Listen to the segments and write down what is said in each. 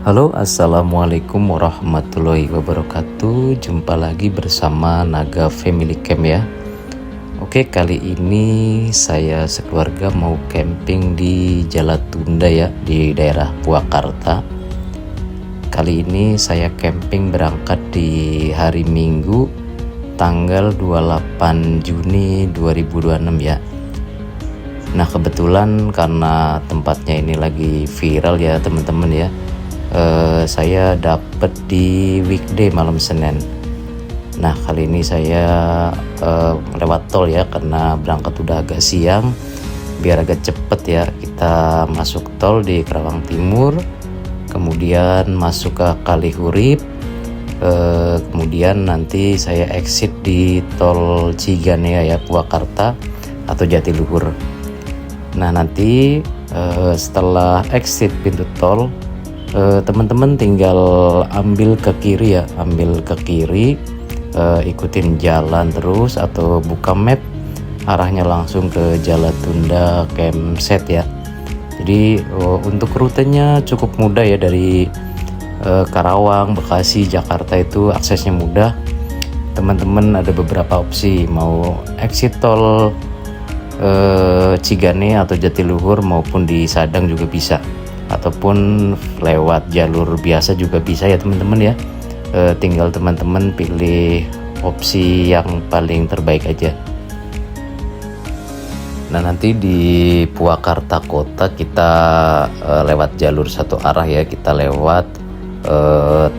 Halo, assalamualaikum warahmatullahi wabarakatuh. Jumpa lagi bersama Naga Family Camp ya. Oke, kali ini saya sekeluarga mau camping di Jalatunda ya, di daerah Purwakarta. Kali ini saya camping berangkat di hari Minggu tanggal 28 Juni 2026 ya. Nah, kebetulan karena tempatnya ini lagi viral ya teman-teman ya. Saya dapet di weekday malam Senin. Nah, kali ini saya lewat tol ya, karena berangkat udah agak siang. Biar agak cepet ya, kita masuk tol di Kerawang Timur, kemudian masuk ke Kalihurip, kemudian nanti saya exit di tol Ciganea ya, Purwakarta atau Jatiluhur. Nah, nanti setelah exit pintu tol, teman-teman tinggal ambil ke kiri ya, ikutin jalan terus atau buka map, arahnya langsung ke Jalatunda Campsite ya. Jadi untuk rutenya cukup mudah ya, dari Karawang, Bekasi, Jakarta itu aksesnya mudah. Teman-teman ada beberapa opsi, mau exit tol Ciganea atau Jatiluhur maupun di Sadang juga bisa, ataupun lewat jalur biasa juga bisa ya teman-teman ya. Tinggal teman-teman pilih opsi yang paling terbaik aja. Nah, nanti di Purwakarta kota kita lewat jalur satu arah ya, kita lewat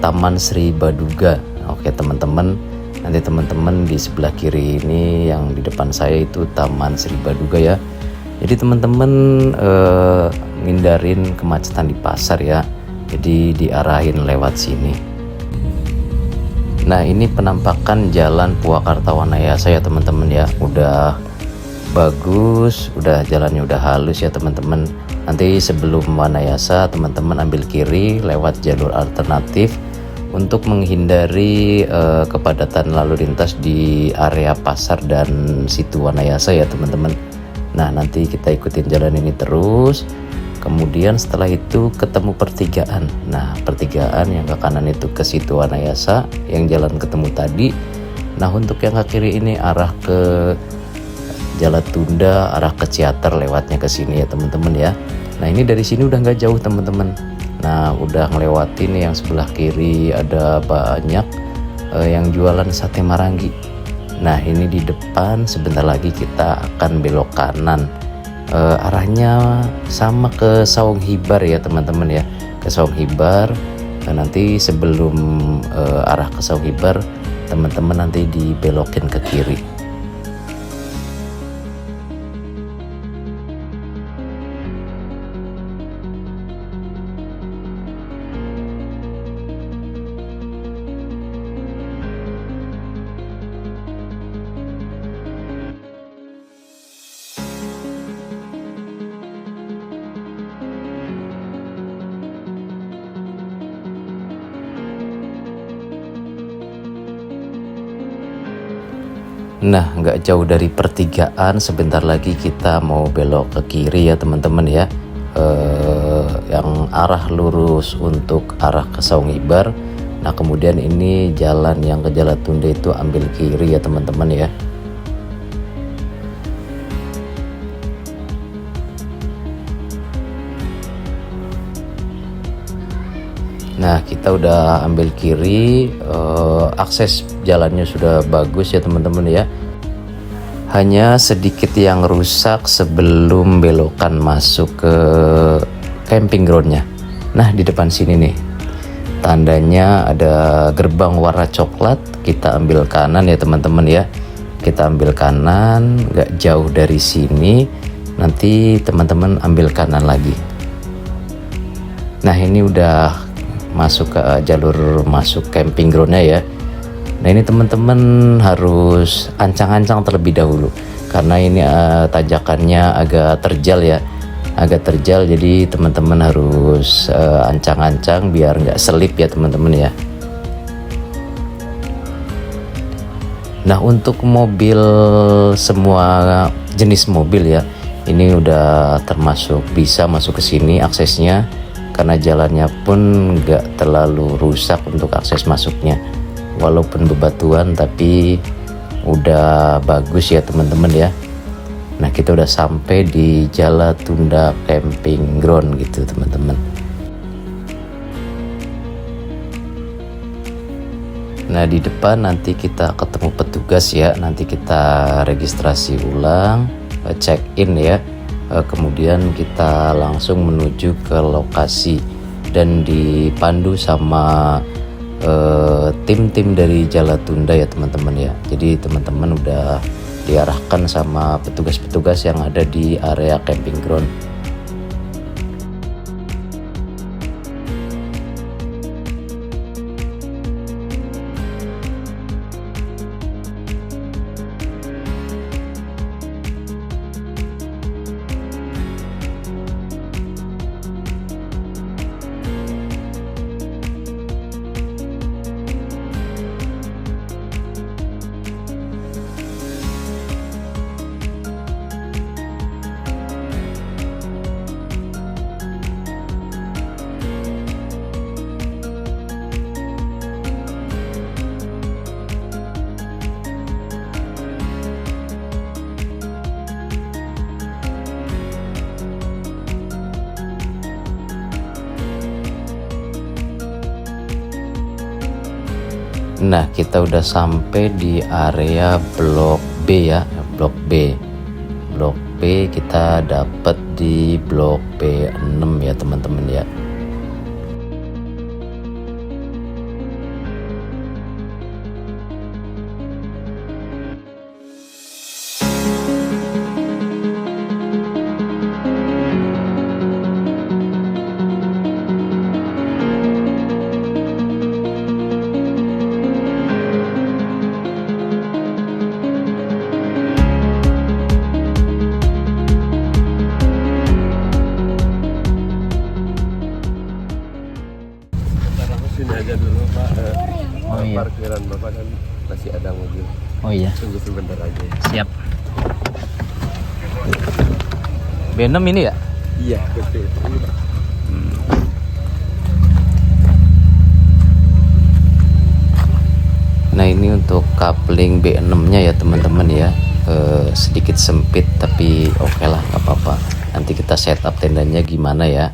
Taman Sri Baduga. Oke teman-teman, nanti teman-teman di sebelah kiri ini yang di depan saya itu Taman Sri Baduga ya. Jadi teman-teman ngindarin kemacetan di pasar ya, jadi diarahin lewat sini. Nah, ini penampakan jalan Purwakarta Wanayasa ya teman-teman ya, udah bagus, udah jalannya udah halus ya teman-teman. Nanti sebelum Wanayasa teman-teman ambil kiri lewat jalur alternatif untuk menghindari kepadatan lalu lintas di area pasar dan situ Wanayasa ya teman-teman. Nah, nanti kita ikutin jalan ini terus, kemudian setelah itu ketemu pertigaan. Nah, pertigaan yang ke kanan itu ke situ Wanayasa, yang jalan ketemu tadi. Nah, untuk yang ke kiri ini arah ke Jalatunda, arah ke Ciater, lewatnya ke sini ya teman-teman ya. Nah, ini dari sini udah nggak jauh teman-teman. Nah, udah ngelewatin yang sebelah kiri, ada banyak yang jualan sate marangi. Nah, ini di depan sebentar lagi kita akan belok kanan, arahnya sama ke Saung Hibar ya teman-teman ya, ke Saung Hibar. Nanti sebelum arah ke Saung Hibar, teman-teman nanti dibelokin ke kiri. Nah, nggak jauh dari pertigaan, sebentar lagi kita mau belok ke kiri ya teman-teman ya. Yang arah lurus untuk arah ke Saung Hibar. Nah, kemudian ini jalan yang ke Jalatunda itu ambil kiri ya teman-teman ya. Nah, kita udah ambil kiri, akses jalannya sudah bagus ya teman-teman ya. Hanya sedikit yang rusak sebelum belokan masuk ke camping groundnya. Nah, di depan sini nih, tandanya ada gerbang warna coklat. Kita ambil kanan ya teman-teman ya. Kita ambil kanan, gak jauh dari sini. Nanti teman-teman ambil kanan lagi. Nah, ini udah masuk ke jalur masuk camping groundnya ya. Nah, ini teman-teman harus ancang-ancang terlebih dahulu, karena ini tanjakannya agak terjal ya, jadi teman-teman harus ancang-ancang biar nggak selip ya teman-teman ya. Nah, untuk mobil, semua jenis mobil ya, ini udah termasuk bisa masuk ke sini aksesnya. karena jalannya pun nggak terlalu rusak untuk akses masuknya, walaupun bebatuan tapi udah bagus ya teman-teman ya. Nah kita udah sampai di Jalatunda Camping Ground gitu teman-teman. Nah di depan nanti kita ketemu petugas ya, nanti kita registrasi ulang, check in ya, kemudian kita langsung menuju ke lokasi dan dipandu sama tim-tim dari Jalatunda ya teman-teman ya. Jadi teman-teman udah diarahkan sama petugas-petugas yang ada di area camping ground. Nah kita udah sampai di area blok B ya, blok B. Blok B kita dapat di blok B6 ya teman-teman ya. Sini aja dulu Pak. Oh, iya. Parkiran Bapak kan masih ada mobil. Oh iya, Tunggu sebentar aja. siap. B6 ini ya? Iya, betul. Ini Pak. Nah ini untuk coupling B6 nya ya teman-teman ya, sedikit sempit tapi oke lah, nggak apa-apa. Nanti kita setup tendanya gimana ya.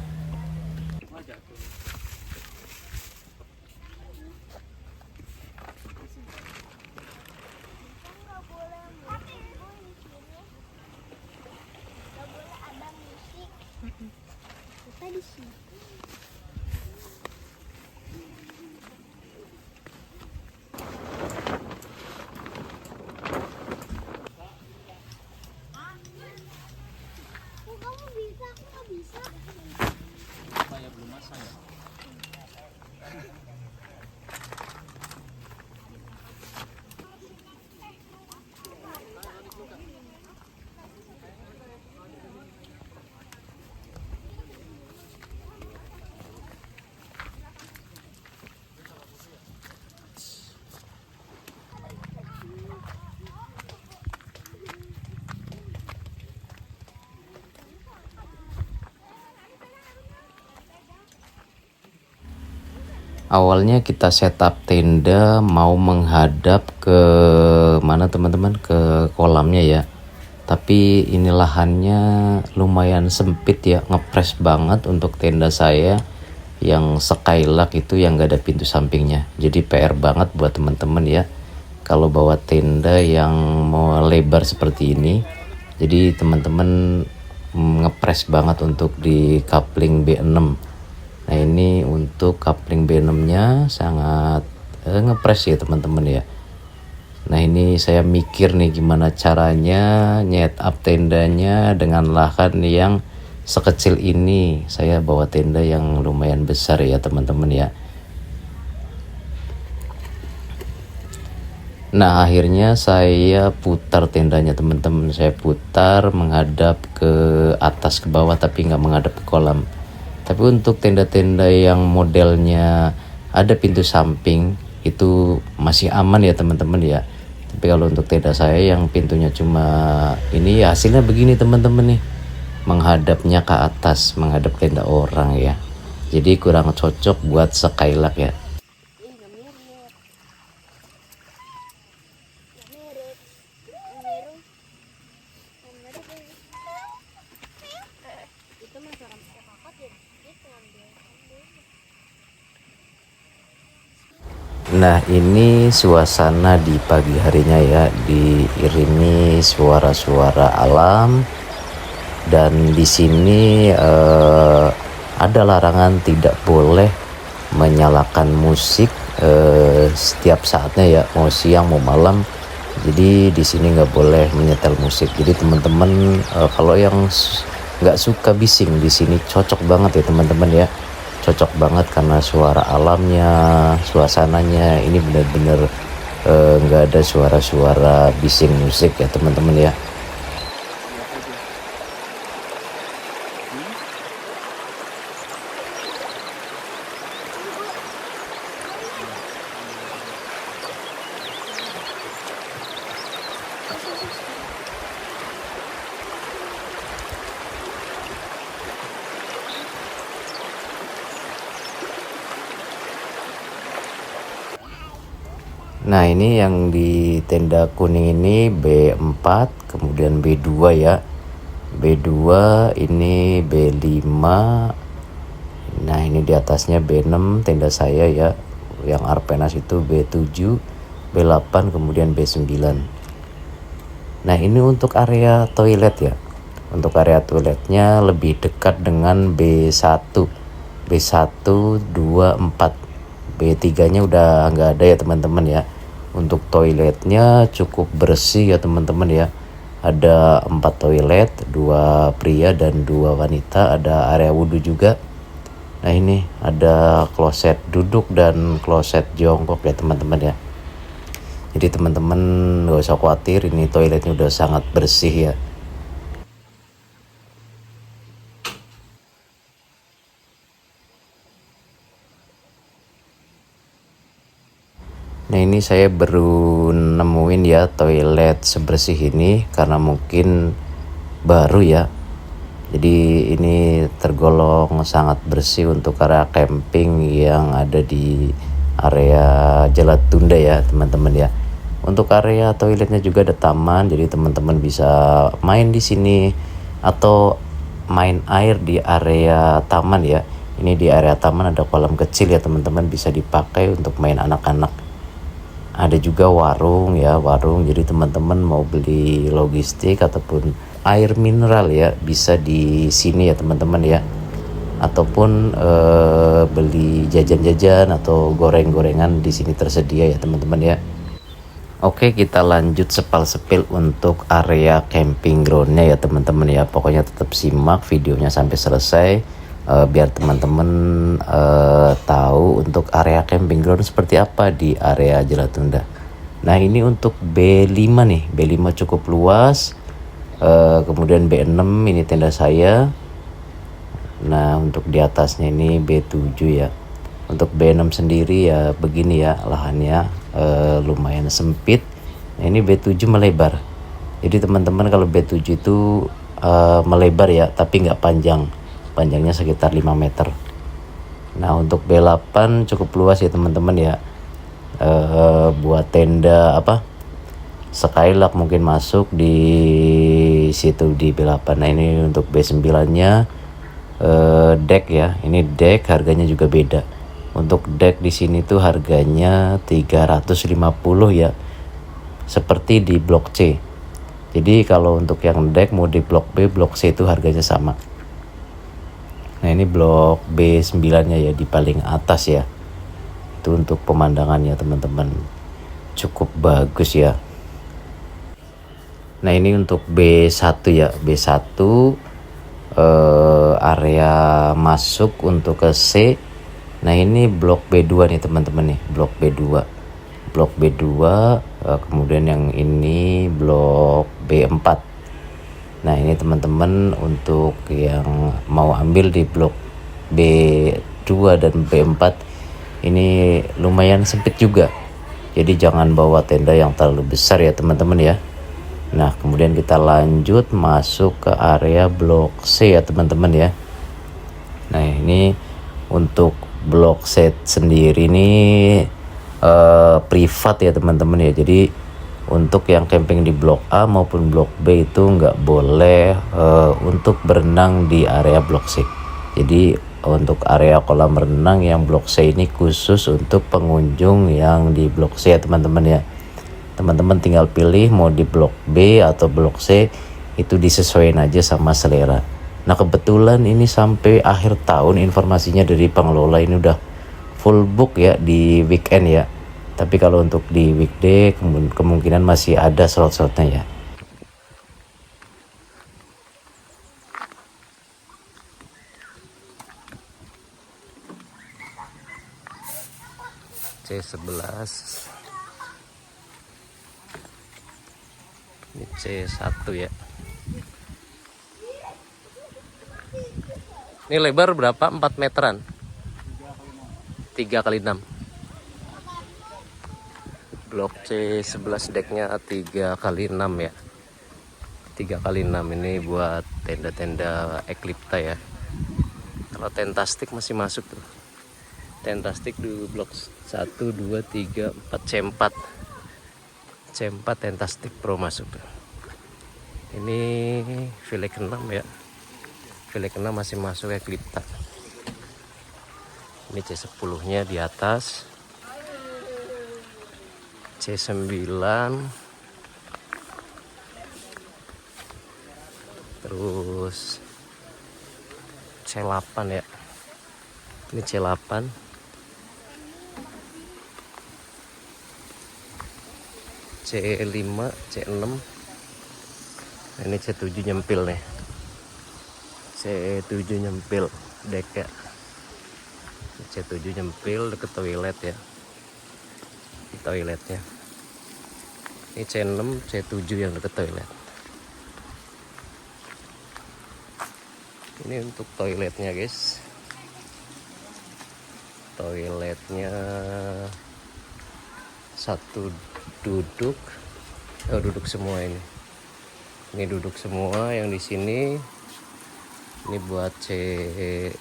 Awalnya kita setup tenda mau menghadap ke mana teman-teman, ke kolamnya ya. Tapi ini lahannya lumayan sempit ya, ngepres banget untuk tenda saya yang skylark itu yang gak ada pintu sampingnya. Jadi PR banget buat teman-teman ya kalau bawa tenda yang mau lebar seperti ini. Jadi teman-teman ngepres banget untuk di coupling B6. Nah ini untuk coupling B6 nya sangat ngepres ya teman-teman ya. Nah ini saya mikir nih gimana caranya nyet up tendanya dengan lahan yang sekecil ini. Saya bawa tenda yang lumayan besar ya teman-teman ya. Nah akhirnya saya putar tendanya teman-teman. Saya putar menghadap ke atas ke bawah tapi nggak menghadap ke kolam. Tapi untuk tenda-tenda yang modelnya ada pintu samping itu masih aman ya teman-teman ya. Tapi kalau untuk tenda saya yang pintunya cuma ini ya hasilnya begini teman-teman nih. Menghadapnya ke atas, menghadap tenda orang ya. jadi kurang cocok buat Skylak ya. Nah ini suasana di pagi harinya ya, diiringi suara-suara alam. Dan di sini ada larangan tidak boleh menyalakan musik setiap saatnya ya, mau siang mau malam. Jadi di sini nggak boleh menyetel musik. Jadi teman-teman kalau yang nggak suka bising, di sini cocok banget ya teman-teman ya. Cocok banget karena suara alamnya, suasananya ini benar-benar nggak ada suara-suara bising musik ya teman-teman ya. Nah ini yang di tenda kuning ini B4, kemudian B2 ya. B2 ini B5. Nah ini di atasnya B6 tenda saya ya. Yang Arpenas itu B7, B8, kemudian B9. Nah ini untuk area toilet ya. Untuk area toiletnya lebih dekat dengan B1. B1, 2, 4. B3 nya udah nggak ada ya teman-teman ya. Untuk toiletnya cukup bersih ya teman-teman ya. Ada 4 toilet, 2 pria dan 2 wanita. Ada area wudhu juga. Nah ini ada kloset duduk dan kloset jongkok ya teman-teman ya. Jadi teman-teman gak usah khawatir, ini toiletnya udah sangat bersih ya. Nah ini saya baru nemuin ya toilet sebersih ini karena mungkin baru ya. Jadi ini tergolong sangat bersih untuk area camping yang ada di area Jelatunda ya teman-teman ya. Untuk area toiletnya juga ada taman, jadi teman-teman bisa main di sini atau main air di area taman ya. Ini di area taman ada kolam kecil ya teman-teman, bisa dipakai untuk main anak-anak. Ada juga warung ya, warung. Jadi teman-teman mau beli logistik ataupun air mineral ya, bisa di sini ya teman-teman ya. Ataupun beli jajan-jajan atau goreng-gorengan di sini tersedia ya teman-teman ya. Oke, kita lanjut sepal-sepil untuk area camping groundnya ya teman-teman ya. Pokoknya tetap simak videonya sampai selesai. Biar teman-teman tahu untuk area camping ground seperti apa di area Jelatunda. Nah ini untuk B5 nih, B5 cukup luas. Kemudian B6 ini tenda saya. Nah untuk di atasnya ini B7 ya. Untuk B6 sendiri ya begini ya lahannya, lumayan sempit. Nah ini B7 melebar. Jadi teman-teman kalau B7 itu melebar ya, tapi nggak panjang. Panjangnya sekitar 5 meter. Nah untuk B8 cukup luas ya teman-teman ya. Buat tenda Skylak mungkin masuk di situ di B8. Nah ini untuk B9 nya deck ya. Ini deck harganya juga beda. Untuk deck di sini tuh harganya 350 ya. Seperti di blok C. Jadi kalau untuk yang deck mau di blok B, blok C itu harganya sama. Nah ini blok B9 nya ya, di paling atas ya. Itu untuk pemandangannya teman-teman, cukup bagus ya. Nah ini untuk B1 ya, B1 area masuk untuk ke C. Nah ini blok B2 nih teman-teman nih, blok B2. Blok B2 kemudian yang ini blok B4. Nah ini teman-teman untuk yang mau ambil di blok B2 dan B4 ini lumayan sempit juga. Jadi jangan bawa tenda yang terlalu besar ya teman-teman ya. Nah kemudian kita lanjut masuk ke area blok C ya teman-teman ya. Nah ini Untuk blok C sendiri ini privat ya teman-teman ya. Jadi untuk yang camping di blok A maupun blok B itu nggak boleh untuk berenang di area blok C. Jadi untuk area kolam renang yang blok C ini khusus untuk pengunjung yang di blok C ya teman-teman ya. Teman-teman tinggal pilih mau di blok B atau blok C, itu disesuaikan aja sama selera. Nah kebetulan ini sampai akhir tahun informasinya dari pengelola ini udah full book ya di weekend ya. Tapi kalau untuk di weekday kemungkinan masih ada slot-slotnya ya. C11, ini C1 ya. Ini lebar berapa? 4 meteran? 3 kali 6. Blok C11 decknya 3 kali 6 ya. 3 kali 6 ini buat tenda-tenda Eclipta ya. Kalau tentastik masih masuk tuh. Tentastik di blok 1, 2, 3, 4, C4. C4 tentastik pro masuk tuh. Ini Vilek 6 ya. Vilek 6 masih masuk Eclipta. Ini C10 nya di atas. C9, terus C8 ya. Ini C8, C5, C6. Nah, ini C7 nyempil nih. C7 nyempil deck ya. C7 nyempil deket toilet ya. Di toiletnya. Ini C6, C7 yang deket toilet. Ini untuk toiletnya guys. Toiletnya satu duduk. Oh, duduk semua ini. Ini duduk semua yang di sini. Ini buat C6,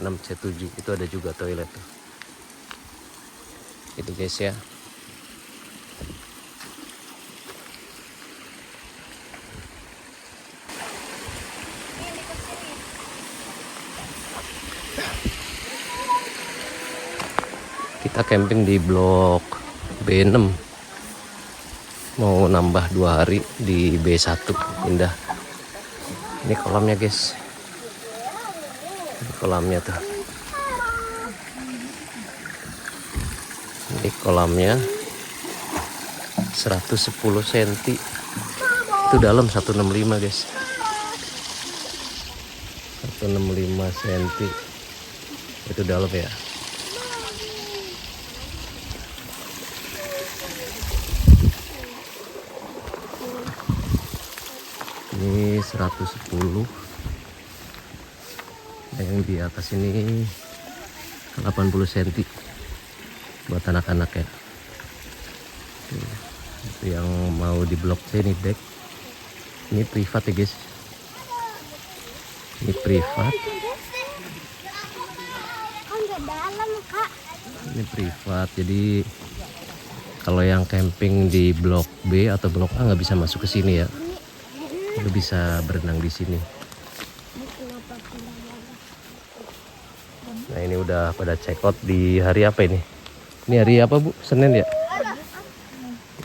C7 itu ada juga toilet tuh. Itu guys ya. Kita camping di blok B6. Mau nambah 2 hari di B1 pindah. Ini kolamnya guys. Ini kolamnya tuh. Ini kolamnya 110 cm. Itu dalam 165 guys. 165 cm. Itu dalam ya. Ini 110. Yang di atas ini 80 cm buat anak-anak ya. Itu yang mau di blok C ini deck. Ini privat ya guys. Ini privat. Ini privat. Jadi kalau yang camping di blok B atau blok A nggak bisa masuk ke sini ya. Lu bisa berenang di sini. Nah ini udah pada check out di hari apa ini? Ini hari apa Bu? Senin ya?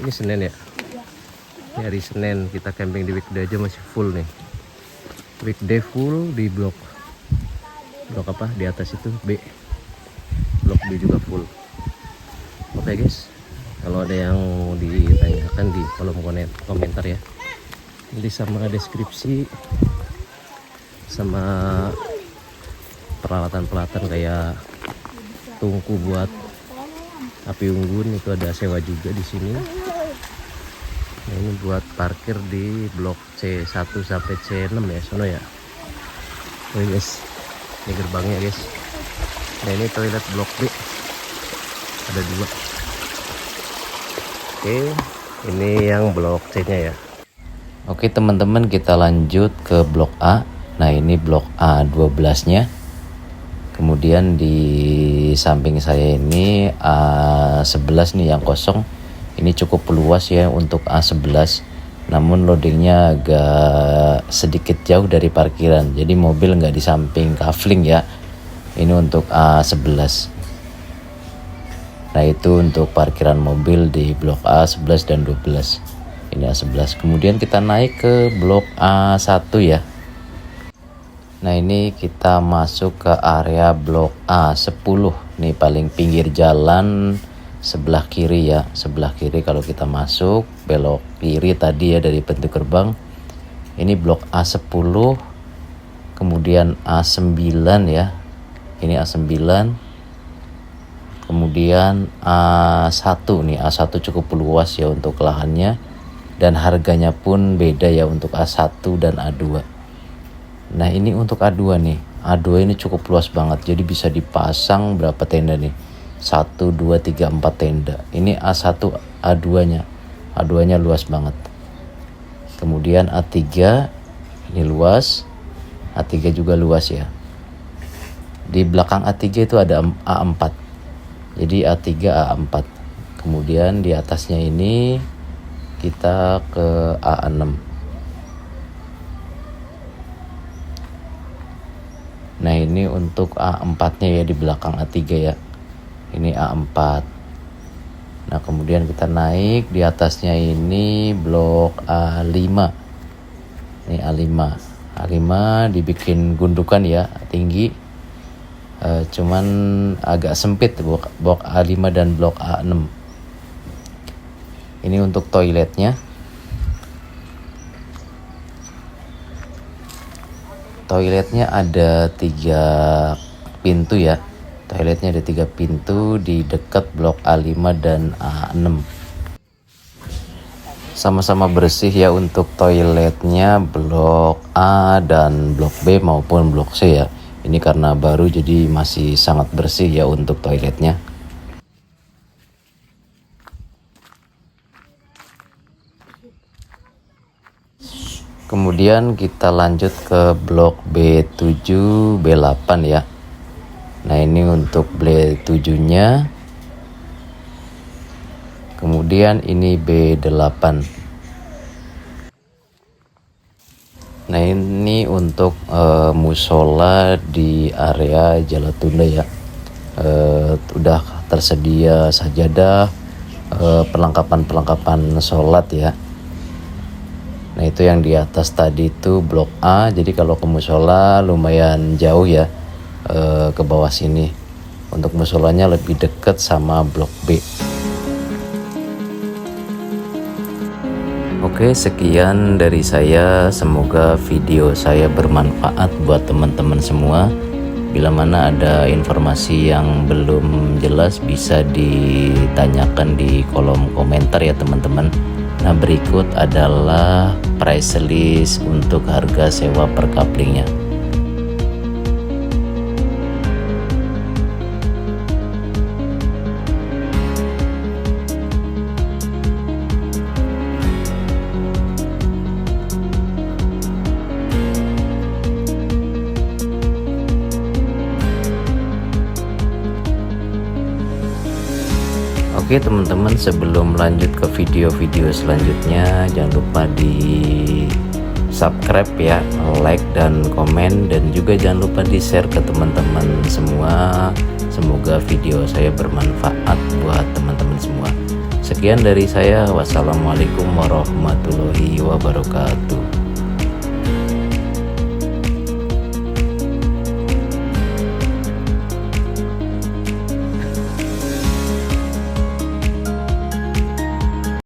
Ini Senin ya? Ini hari Senin, kita camping di weekday aja masih full nih. Weekday full di blok apa? Di atas itu B. Blok B juga full. Oke guys, kalau ada yang mau ditanyakan di kolom komentar ya. Nanti sama deskripsi sama peralatan-peralatan kayak tungku buat api unggun itu ada sewa juga di sini. Nah, ini buat parkir di blok C1 sampai C6 ya, sono ya. Oh guys, ini gerbangnya guys. Nah ini toilet blok B, ada 2. Oke, ini yang blok C nya ya. Oke teman-teman, kita lanjut ke blok A. Nah ini blok A12 nya. Kemudian di samping saya ini A11 nih yang kosong. Ini cukup luas ya untuk A11. Namun loadingnya agak sedikit jauh dari parkiran. Jadi mobil nggak di samping kafling ya. Ini untuk A11. Nah itu untuk parkiran mobil di blok A11 dan 12. Ini A11. Kemudian kita naik ke blok A1 ya. Nah ini kita masuk ke area blok A10. Nih paling pinggir jalan sebelah kiri ya. Sebelah kiri kalau kita masuk belok kiri tadi ya dari pintu gerbang. Ini blok A10. Kemudian A9 ya. Ini A9. Kemudian A1 nih. A1 cukup luas ya untuk lahannya. Dan harganya pun beda ya untuk A1 dan A2. Nah ini untuk A2 nih. A2 ini cukup luas banget. Jadi bisa dipasang berapa tenda nih? 1, 2, 3, 4 tenda. Ini A1 A2 nya. A2 nya luas banget. Kemudian A3 ini luas. A3 juga luas ya. Di belakang A3 itu ada A4. Jadi A3 A4. Kemudian di atasnya ini kita ke A6. Nah ini untuk A4 nya ya di belakang A3 ya. Ini A4. Nah kemudian kita naik di atasnya ini blok A5. Ini A5. A5 dibikin gundukan ya, tinggi. Cuman agak sempit blok A5 dan blok A6. Ini untuk toiletnya. Toiletnya ada 3 pintu ya. Toiletnya ada 3 pintu di dekat blok A5 dan A6. Sama-sama bersih ya untuk toiletnya blok A dan blok B maupun blok C ya. Ini karena baru jadi masih sangat bersih ya untuk toiletnya. Kemudian kita lanjut ke blok B7, B8 ya. Nah ini untuk B7 nya. Kemudian ini B8. Nah ini untuk musola di area Jalatunda ya. Udah tersedia sajadah, perlengkapan sholat ya. Nah itu yang di atas tadi itu blok A. Jadi kalau ke musola lumayan jauh ya ke bawah sini. Untuk musolanya lebih dekat sama blok B. Oke, sekian dari saya. Semoga video saya bermanfaat buat teman-teman semua. Bila mana ada informasi yang belum jelas bisa ditanyakan di kolom komentar ya teman-teman. Nah berikut adalah price list untuk harga sewa per kaplingnya. Oke teman-teman, sebelum lanjut ke video-video selanjutnya jangan lupa di subscribe ya, like dan komen, dan juga jangan lupa di share ke teman-teman semua. Semoga video saya bermanfaat buat teman-teman semua. Sekian dari saya, wassalamualaikum warahmatullahi wabarakatuh.